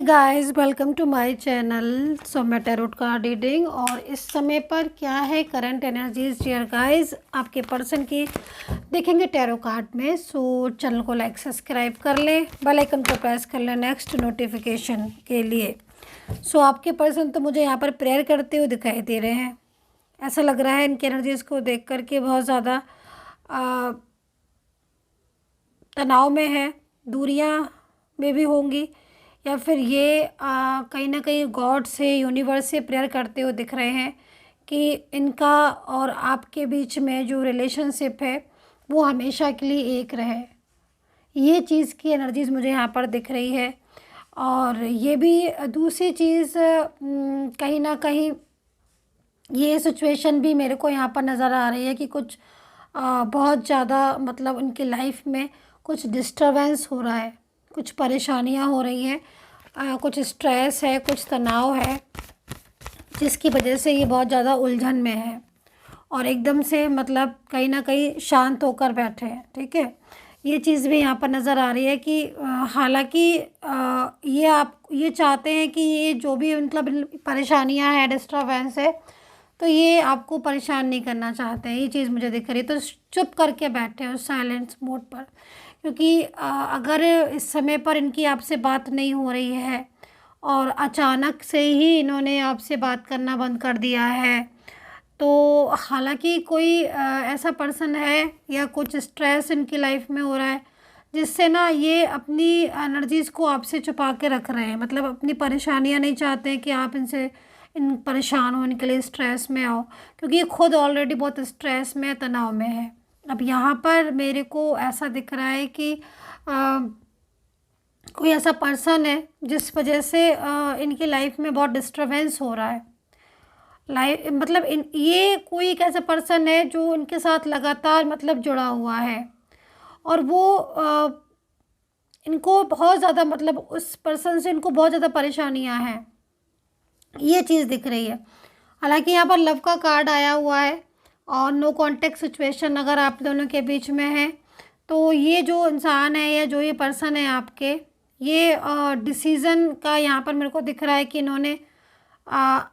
Guys welcome to my channel. So मैं tarot card reading और इस समय पर क्या है करंट एनर्जीज डियर गाइस आपके पर्सन की देखेंगे टैरो कार्ड में। सो चैनल को लाइक सब्सक्राइब कर लें, बेल आइकन को प्रेस कर लें नेक्स्ट नोटिफिकेशन के लिए। सो आपके पर्सन तो मुझे यहाँ पर प्रेयर करते हुए दिखाई दे रहे हैं। ऐसा लग रहा है इनकी एनर्जीज़ को देख कर के बहुत ज़्यादा तनाव में है, दूरियाँ में भी होंगी या फिर ये कहीं ना कहीं गॉड से यूनिवर्स से प्रेयर करते हुए दिख रहे हैं कि इनका और आपके बीच में जो रिलेशनशिप है वो हमेशा के लिए एक रहे। ये चीज़ की एनर्जीज मुझे यहाँ पर दिख रही है। और ये भी दूसरी चीज़ कहीं ना कहीं ये सिचुएशन भी मेरे को यहाँ पर नज़र आ रही है कि कुछ बहुत ज़्यादा मतलब उनकी लाइफ में कुछ डिस्टरबेंस हो रहा है, कुछ परेशानियाँ हो रही हैं, कुछ स्ट्रेस है, कुछ तनाव है, जिसकी वजह से ये बहुत ज़्यादा उलझन में है और एकदम से मतलब कहीं ना कहीं शांत होकर बैठे हैं। ठीक है, ये चीज़ भी यहाँ पर नज़र आ रही है कि हालांकि ये आप ये चाहते हैं कि ये जो भी मतलब परेशानियाँ हैं, डिस्टरबेंस है, तो ये आपको परेशान नहीं करना चाहते हैं। ये चीज़ मुझे दिख रही है, तो चुप करके बैठे हैं साइलेंस मोड पर। क्योंकि अगर इस समय पर इनकी आपसे बात नहीं हो रही है और अचानक से ही इन्होंने आपसे बात करना बंद कर दिया है, तो हालांकि कोई ऐसा पर्सन है या कुछ स्ट्रेस इनकी लाइफ में हो रहा है जिससे ना ये अपनी एनर्जीज़ को आपसे छुपा के रख रहे हैं। मतलब अपनी परेशानियां नहीं चाहते हैं कि आप इनसे इन परेशान होने के लिए स्ट्रेस में आओ, क्योंकि ये खुद ऑलरेडी बहुत स्ट्रेस में तनाव में है। अब यहाँ पर मेरे को ऐसा दिख रहा है कि कोई ऐसा पर्सन है जिस वजह से इनकी लाइफ में बहुत डिस्टरबेंस हो रहा है। लाइफ मतलब इन ये कोई एक ऐसा पर्सन है जो इनके साथ लगातार मतलब जुड़ा हुआ है और वो इनको बहुत ज़्यादा मतलब उस पर्सन से इनको बहुत ज़्यादा परेशानियां हैं, ये चीज़ दिख रही है। हालांकि यहाँ पर लव का कार्ड आया हुआ है और नो कॉन्टेक्ट सिचुएशन अगर आप दोनों के बीच में है, तो ये जो इंसान है या जो ये पर्सन है आपके, ये डिसीज़न का यहाँ पर मेरे को दिख रहा है कि इन्होंने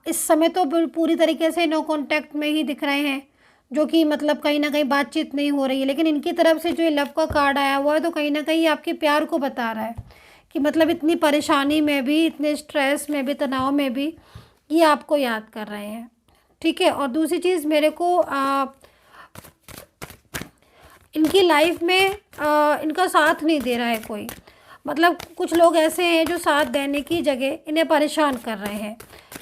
इस समय तो पूरी तरीके से नो कांटेक्ट में ही दिख रहे हैं, जो कि मतलब कहीं ना कहीं बातचीत नहीं हो रही है। लेकिन इनकी तरफ से जो ये लव का कार्ड आया हुआ है, तो कहीं ना कहीं आपके प्यार को बता रहा है कि मतलब इतनी परेशानी में भी, इतने स्ट्रेस में भी, तनाव में भी ये आपको याद कर रहे हैं। ठीक है, और दूसरी चीज़ मेरे को इनकी लाइफ में इनका साथ नहीं दे रहा है कोई। मतलब कुछ लोग ऐसे हैं जो साथ देने की जगह इन्हें परेशान कर रहे हैं।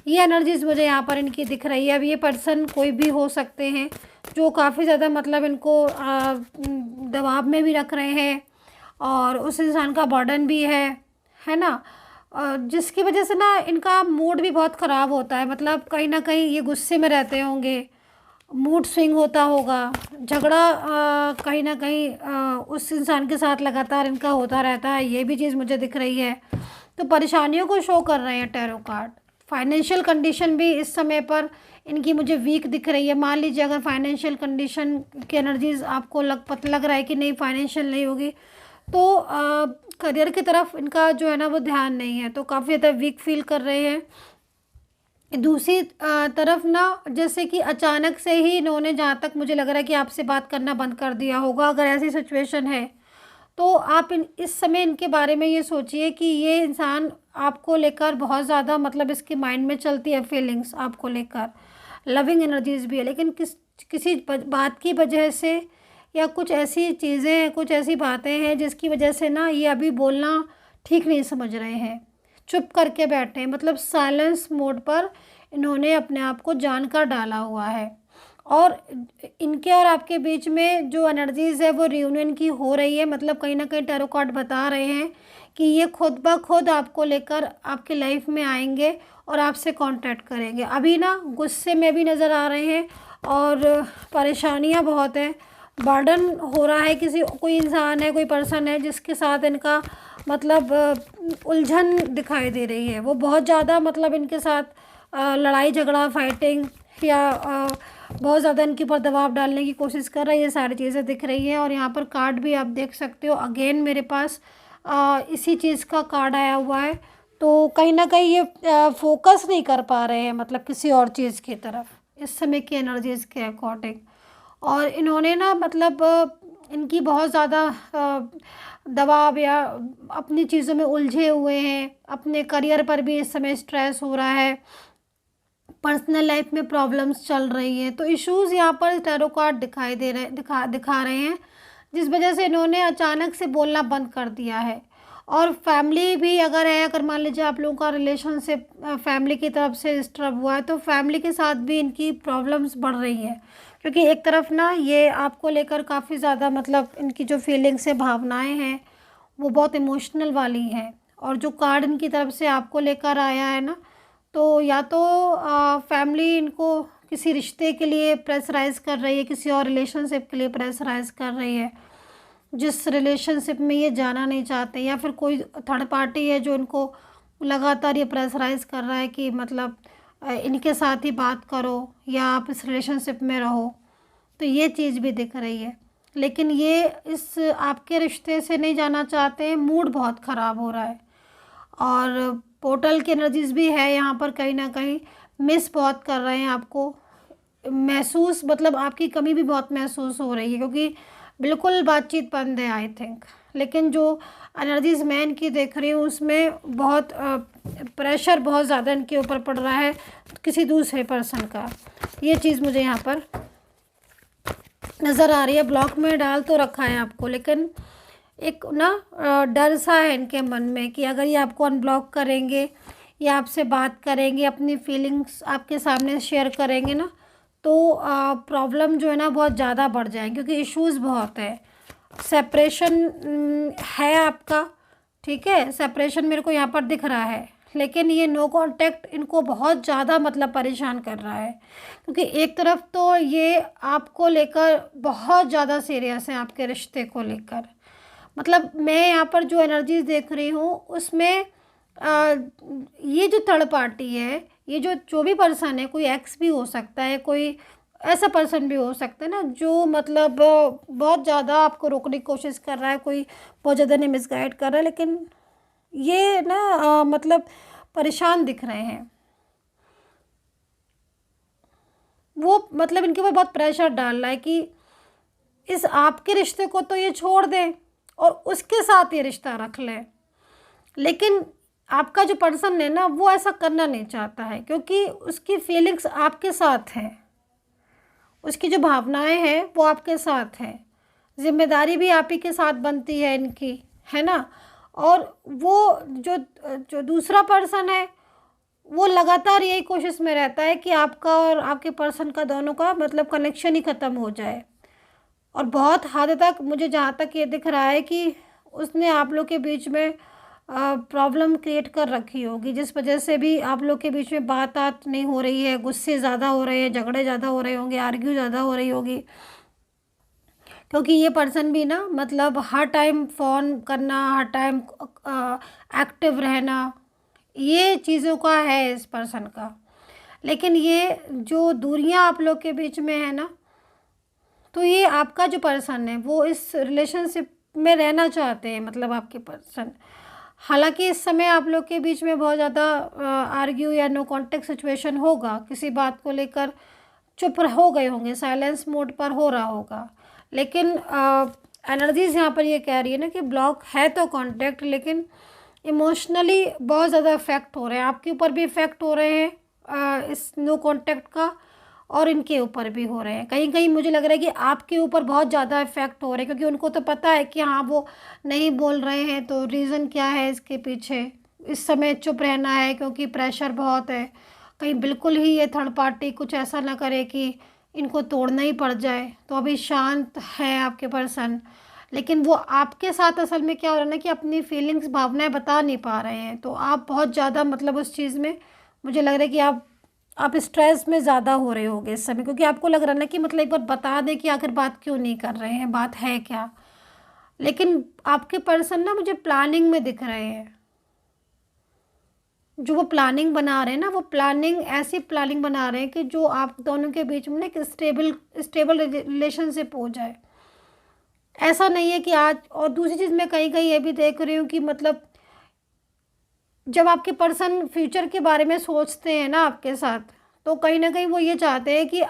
ये एनर्जीज मुझे यहाँ पर इनकी दिख रही है। अब ये पर्सन कोई भी हो सकते हैं जो काफ़ी ज़्यादा मतलब इनको दबाव में भी रख रहे हैं और उस इंसान का बर्डन भी है ना, जिसकी वजह से ना इनका मूड भी बहुत ख़राब होता है। मतलब कहीं ना कहीं ये गुस्से में रहते होंगे, मूड स्विंग होता होगा, झगड़ा कहीं ना कहीं उस इंसान के साथ लगातार इनका होता रहता है। ये भी चीज़ मुझे दिख रही है। तो परेशानियों को शो कर रहे हैं टैरो कार्ड। फाइनेंशियल कंडीशन भी इस समय पर इनकी मुझे वीक दिख रही है। मान लीजिए अगर फाइनेंशियल कंडीशन की एनर्जीज आपको पता लग रहा है कि नहीं फाइनेंशियल नहीं होगी, तो करियर की तरफ इनका जो है ना वो ध्यान नहीं है, तो काफ़ी ज़्यादा वीक फील कर रहे हैं। दूसरी तरफ ना जैसे कि अचानक से ही इन्होंने, जहाँ तक मुझे लग रहा है कि आपसे बात करना बंद कर दिया होगा। अगर ऐसी सिचुएशन है तो आप इस समय इनके बारे में ये सोचिए कि ये इंसान आपको लेकर बहुत ज़्यादा मतलब इसके माइंड में चलती है फीलिंग्स आपको लेकर, लविंग एनर्जीज भी है, लेकिन किसी बात की वजह से या कुछ ऐसी चीज़ें हैं, कुछ ऐसी बातें हैं जिसकी वजह से ना ये अभी बोलना ठीक नहीं समझ रहे हैं, चुप करके बैठे हैं। मतलब साइलेंस मोड पर इन्होंने अपने आप को जानकर डाला हुआ है। और इनके और आपके बीच में जो एनर्जीज़ है वो रियूनियन की हो रही है। मतलब कहीं ना कहीं टैरो कार्ड बता रहे हैं कि ये खुद ब खुद आपको लेकर आपके लाइफ में आएंगे और आपसे कांटेक्ट करेंगे। अभी ना गुस्से में भी नज़र आ रहे हैं और परेशानियां बहुत हैं, बर्डन हो रहा है। कोई इंसान है, कोई पर्सन है जिसके साथ इनका मतलब उलझन दिखाई दे रही है। वो बहुत ज़्यादा मतलब इनके साथ लड़ाई झगड़ा, फाइटिंग या बहुत ज़्यादा इनके ऊपर दबाव डालने की कोशिश कर रहा है। ये सारी चीज़ें दिख रही हैं। और यहाँ पर कार्ड भी आप देख सकते हो, अगेन मेरे पास इसी चीज़ का कार्ड आया हुआ है। तो कहीं न कहीं ये फ़ोकस नहीं कर पा रहे हैं मतलब किसी और चीज़ की तरफ, इस समय की एनर्जीज़ के अकॉर्डिंग। और इन्होंने ना मतलब इनकी बहुत ज़्यादा दबाव या अपनी चीज़ों में उलझे हुए हैं, अपने करियर पर भी इस समय स्ट्रेस हो रहा है, पर्सनल लाइफ में प्रॉब्लम्स चल रही हैं। तो इश्यूज़ यहाँ पर टैरो कार्ड दिखाई दे रहे दिखा रहे हैं, जिस वजह से इन्होंने अचानक से बोलना बंद कर दिया है। और फैमिली भी अगर है, अगर मान लीजिए आप लोगों का रिलेशनशिप फैमिली की तरफ से डिस्टर्ब हुआ है, तो फैमिली के साथ भी इनकी प्रॉब्लम्स बढ़ रही हैं। क्योंकि एक तरफ ना ये आपको लेकर काफ़ी ज़्यादा मतलब इनकी जो फीलिंग्स है, भावनाएँ हैं, वो बहुत इमोशनल वाली हैं। और जो कार्ड इनकी तरफ से आपको लेकर आया है ना, तो या तो फैमिली इनको किसी रिश्ते के लिए प्रेशराइज़ कर रही है, किसी और रिलेशनशिप के लिए प्रेशराइज़ कर रही है, जिस रिलेशनशिप में ये जाना नहीं चाहते, या फिर कोई थर्ड पार्टी है जो इनको लगातार ये प्रेशराइज़ कर रहा है कि मतलब इनके साथ ही बात करो या आप इस रिलेशनशिप में रहो। तो ये चीज़ भी दिख रही है। लेकिन ये इस आपके रिश्ते से नहीं जाना चाहते हैं, मूड बहुत ख़राब हो रहा है। और पोर्टल की एनर्जीज़ भी है यहाँ पर, कहीं न कहीं मिस बहुत कर रहे हैं आपको। महसूस मतलब आपकी कमी भी बहुत महसूस हो रही है, क्योंकि बिल्कुल बातचीत बंद है आई थिंक। लेकिन जो एनर्जीज़ मैं इनकी देख रही हूँ उसमें बहुत प्रेशर बहुत ज़्यादा इनके ऊपर पड़ रहा है किसी दूसरे पर्सन का। ये चीज़ मुझे यहाँ पर नज़र आ रही है। ब्लॉक में डाल तो रखा है आपको, लेकिन एक ना डर सा है इनके मन में कि अगर ये आपको अनब्लॉक करेंगे या आपसे बात करेंगे, अपनी फीलिंग्स आपके सामने शेयर करेंगे ना, तो प्रॉब्लम जो है ना बहुत ज़्यादा बढ़ जाएगी, क्योंकि इश्यूज़ बहुत है। सेपरेशन है आपका, ठीक है, सेपरेशन मेरे को यहाँ पर दिख रहा है। लेकिन ये नो कांटेक्ट इनको बहुत ज़्यादा मतलब परेशान कर रहा है, क्योंकि एक तरफ तो ये आपको लेकर बहुत ज़्यादा सीरियस है, आपके रिश्ते को लेकर। मतलब मैं यहाँ पर जो एनर्जीज देख रही हूँ उसमें ये जो थर्ड पार्टी है, ये जो भी पर्सन है, कोई एक्स भी हो सकता है, कोई ऐसा पर्सन भी हो सकता है ना जो मतलब बहुत ज़्यादा आपको रोकने की कोशिश कर रहा है, कोई बहुत ज़्यादा नहीं मिसगाइड कर रहा है, लेकिन ये ना मतलब परेशान दिख रहे हैं। वो मतलब इनके ऊपर बहुत प्रेशर डाल रहा है कि इस आपके रिश्ते को तो ये छोड़ दें और उसके साथ ये रिश्ता रख लें। लेकिन आपका जो पर्सन है ना वो ऐसा करना नहीं चाहता है, क्योंकि उसकी फीलिंग्स आपके साथ हैं, उसकी जो भावनाएं हैं वो आपके साथ हैं, जिम्मेदारी भी आप ही के साथ बनती है इनकी, है ना। और वो जो जो दूसरा पर्सन है वो लगातार यही कोशिश में रहता है कि आपका और आपके पर्सन का दोनों का मतलब कनेक्शन ही ख़त्म हो जाए। और बहुत हद तक मुझे जहाँ तक ये दिख रहा है कि उसने आप लोग के बीच में प्रॉब्लम क्रिएट कर रखी होगी, जिस वजह से भी आप लोग के बीच में बात नहीं हो रही है, गुस्से ज़्यादा हो रहे हैं, झगड़े ज़्यादा हो रहे होंगे, आर्ग्यू ज़्यादा हो रही होगी। क्योंकि ये पर्सन भी ना मतलब हर टाइम फ़ोन करना, हर टाइम एक्टिव रहना, ये चीज़ों का है इस पर्सन का। लेकिन ये जो दूरियां आप लोग के बीच में है ना, तो ये आपका जो पर्सन है वो इस रिलेशनशिप में रहना चाहते हैं, मतलब आपके पर्सन। हालांकि इस समय आप लोग के बीच में बहुत ज़्यादा आर्ग्यू या नो कांटेक्ट सिचुएशन होगा, किसी बात को लेकर चुप हो गए होंगे, साइलेंस मोड पर हो रहा होगा। लेकिन एनर्जीज यहाँ पर ये कह रही है ना कि ब्लॉक है तो कांटेक्ट, लेकिन इमोशनली बहुत ज़्यादा इफ़ेक्ट हो रहे हैं, आपके ऊपर भी इफ़ेक्ट हो रहे हैं इस नो कांटेक्ट का, और इनके ऊपर भी हो रहे हैं। कहीं कहीं मुझे लग रहा है कि आपके ऊपर बहुत ज़्यादा इफ़ेक्ट हो रहे हैं, क्योंकि उनको तो पता है कि हाँ वो नहीं बोल रहे हैं तो रीज़न क्या है इसके पीछे। इस समय चुप रहना है क्योंकि प्रेशर बहुत है, कहीं बिल्कुल ही ये थर्ड पार्टी कुछ ऐसा ना करे कि इनको तोड़ना ही पड़ जाए। तो अभी शांत है आपके पर्सन, लेकिन वो आपके साथ असल में क्या हो रहा है ना कि अपनी फीलिंग्स, भावनाएं बता नहीं पा रहे हैं। तो आप बहुत ज़्यादा मतलब उस चीज़ में मुझे लग रहा है कि आप स्ट्रेस में ज़्यादा हो रहे होगे इस समय, क्योंकि आपको लग रहा है ना कि मतलब एक बार बता दें कि आखिर बात क्यों नहीं कर रहे हैं, बात है क्या। लेकिन आपके पर्सन ना मुझे प्लानिंग में दिख रहे हैं, जो वो प्लानिंग बना रहे हैं ना, वो प्लानिंग ऐसी प्लानिंग बना रहे हैं कि जो आप दोनों के बीच में ना एक स्टेबल रिलेशनशिप हो जाए। ऐसा नहीं है कि आज, और दूसरी चीज़ मैं कहीं कहीं ये भी देख रही हूँ कि मतलब जब आपके पर्सन फ्यूचर के बारे में सोचते हैं ना आपके साथ, तो कहीं ना कहीं वो ये चाहते हैं कि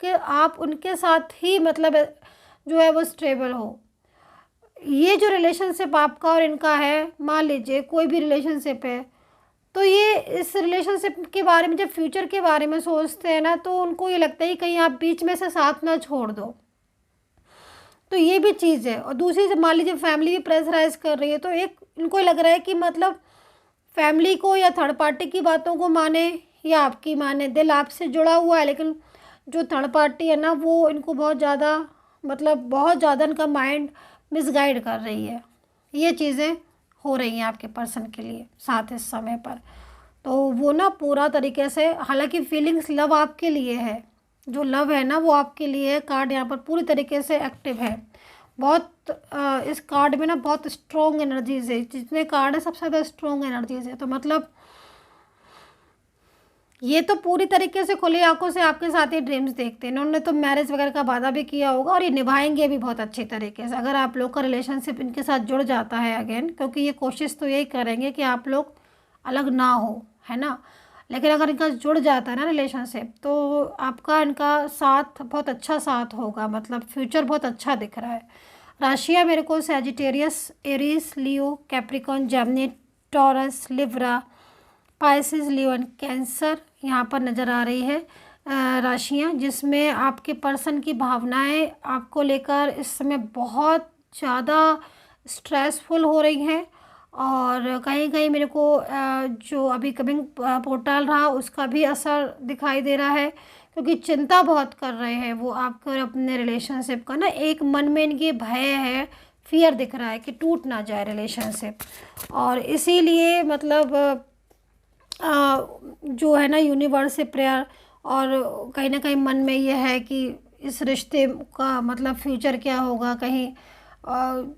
आप उनके साथ ही मतलब जो है वो स्टेबल हो। ये जो रिलेशनशिप आपका और इनका है, मान लीजिए कोई भी रिलेशनशिप है, तो ये इस रिलेशनशिप के बारे में जब फ्यूचर के बारे में सोचते हैं ना, तो उनको ये लगता है कि कहीं आप बीच में से साथ ना छोड़ दो। तो ये भी चीज़ है। और दूसरी, जब मान लीजिए फैमिली भी प्रेशराइज कर रही है, तो एक इनको लग रहा है कि मतलब फैमिली को या थर्ड पार्टी की बातों को माने या आपकी माने, दिल आपसे जुड़ा हुआ है, लेकिन जो थर्ड पार्टी है ना वो इनको बहुत ज़्यादा मतलब बहुत ज़्यादा इनका माइंड मिसगाइड कर रही है। ये चीज़ें हो रही हैं आपके पर्सन के लिए साथ इस समय पर। तो वो ना पूरा तरीके से, हालांकि फीलिंग्स लव आपके लिए है, जो लव है ना वो आपके लिए, कार्ड यहाँ पर पूरी तरीके से एक्टिव है। बहुत इस कार्ड में ना बहुत स्ट्रॉन्ग एनर्जीज है, जितने कार्ड है सबसे ज़्यादा स्ट्रॉन्ग एनर्जीज है। तो मतलब ये तो पूरी तरीके से खुली आंखों से आपके साथ ही ड्रीम्स देखते हैं। इन्होंने तो मैरिज वगैरह का वादा भी किया होगा और ये निभाएंगे भी बहुत अच्छी तरीके से, अगर आप लोग का रिलेशनशिप इनके साथ जुड़ जाता है अगेन, क्योंकि ये कोशिश तो यही करेंगे कि आप लोग अलग ना हो, है ना। लेकिन अगर इनका जुड़ जाता है ना रिलेशनशिप, तो आपका इनका साथ बहुत अच्छा साथ होगा, मतलब फ्यूचर बहुत अच्छा दिख रहा है। राशियाँ मेरे को Sagittarius, Aries, Leo, Capricorn, Gemini, taurus, Libra, Pisces, Leo and cancer यहाँ पर नज़र आ रही है राशियाँ, जिसमें आपके पर्सन की भावनाएं आपको लेकर इस समय बहुत ज़्यादा स्ट्रेसफुल हो रही हैं। और कहीं कहीं मेरे को जो अभी कमिंग पोर्टल रहा उसका भी असर दिखाई दे रहा है, क्योंकि चिंता बहुत कर रहे हैं वो आपके और अपने रिलेशनशिप का ना। एक मन में इनके भय है, फियर दिख रहा है कि टूट ना जाए रिलेशनशिप, और इसीलिए मतलब जो है ना यूनिवर्स से प्रेयर, और कहीं ना कहीं मन में ये है कि इस रिश्ते का मतलब फ्यूचर क्या होगा, कहीं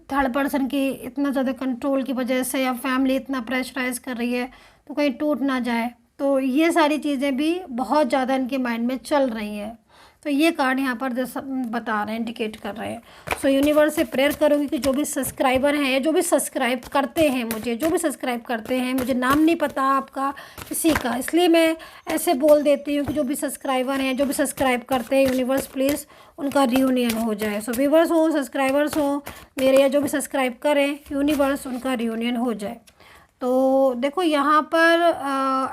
थर्ड पर्सन की इतना ज़्यादा कंट्रोल की वजह से या फैमिली इतना प्रेशराइज कर रही है तो कहीं टूट ना जाए। तो ये सारी चीज़ें भी बहुत ज़्यादा इनके माइंड में चल रही हैं। तो ये कार्ड यहाँ पर बता रहे हैं, इंडिकेट कर रहे हैं। सो यूनिवर्स से प्रेयर करूँगी कि जो भी सब्सक्राइबर हैं, जो भी सब्सक्राइब करते हैं मुझे, जो भी सब्सक्राइब करते हैं, मुझे नाम नहीं पता आपका किसी का, इसलिए मैं ऐसे बोल देती हूँ कि जो भी सब्सक्राइबर हैं, जो भी सब्सक्राइब करते हैं, यूनिवर्स प्लीज़ उनका रियूनियन हो जाए। सो व्यूवर्स हो, सब्सक्राइबर्स हो मेरे, या जो भी सब्सक्राइब करें, यूनिवर्स उनका रियूनियन हो जाए। तो देखो यहाँ पर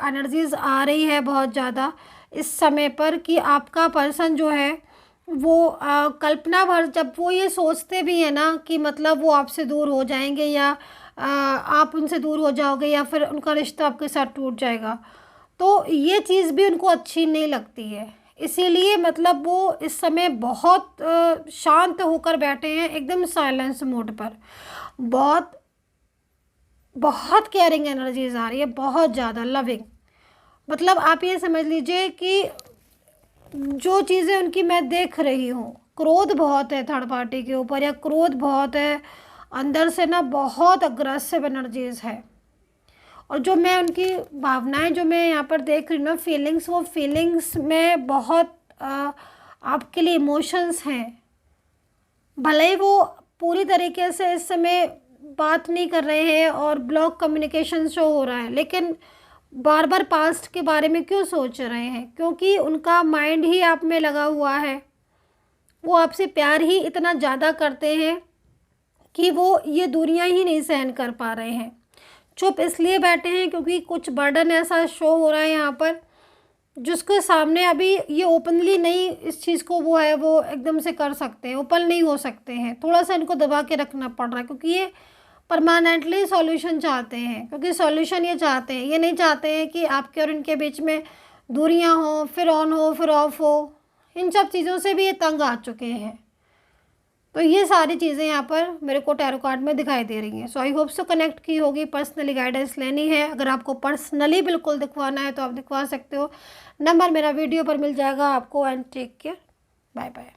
एनर्जीज़ आ रही है बहुत ज़्यादा इस समय पर कि आपका पर्सन जो है वो कल्पना भर, जब वो ये सोचते भी हैं ना कि मतलब वो आपसे दूर हो जाएंगे या आप उनसे दूर हो जाओगे या फिर उनका रिश्ता आपके साथ टूट जाएगा, तो ये चीज़ भी उनको अच्छी नहीं लगती है। इसीलिए मतलब वो इस समय बहुत शांत होकर बैठे हैं, एकदम साइलेंस मोड पर। बहुत बहुत केयरिंग एनर्जीज आ रही है, बहुत ज़्यादा लविंग। मतलब आप ये समझ लीजिए कि जो चीज़ें उनकी मैं देख रही हूँ, क्रोध बहुत है थर्ड पार्टी के ऊपर, या क्रोध बहुत है अंदर से ना, बहुत अग्रेसिव एनर्जीज है। और जो मैं उनकी भावनाएं जो मैं यहाँ पर देख रही हूँ ना, फीलिंग्स, वो फीलिंग्स में बहुत आपके लिए इमोशंस हैं। भले ही वो पूरी तरीके से इस समय बात नहीं कर रहे हैं और ब्लॉक कम्युनिकेशन शो हो रहा है, लेकिन बार बार पास्ट के बारे में क्यों सोच रहे हैं? क्योंकि उनका माइंड ही आप में लगा हुआ है। वो आपसे प्यार ही इतना ज़्यादा करते हैं कि वो ये दूरियां ही नहीं सहन कर पा रहे हैं। चुप इसलिए बैठे हैं क्योंकि कुछ बर्डन ऐसा शो हो रहा है यहाँ पर, जिसके सामने अभी ये ओपनली नहीं इस चीज़ को वो है वो एकदम से कर सकते हैं, ओपन नहीं हो सकते हैं। थोड़ा सा इनको दबा के रखना पड़ रहा है, क्योंकि ये परमानेंटली सॉल्यूशन चाहते हैं। क्योंकि सॉल्यूशन ये चाहते हैं, ये नहीं चाहते हैं कि आपके और इनके बीच में दूरियां हो, फिर ऑन हो फिर ऑफ हो। इन सब चीज़ों से भी ये तंग आ चुके हैं। तो ये सारी चीज़ें यहाँ पर मेरे को टैरो कार्ड में दिखाई दे रही हैं। सो आई होप सो कनेक्ट की होगी। पर्सनली गाइडेंस लेनी है, अगर आपको पर्सनली बिल्कुल दिखवाना है तो आप दिखवा सकते हो। नंबर मेरा वीडियो पर मिल जाएगा आपको। And take care, bye bye.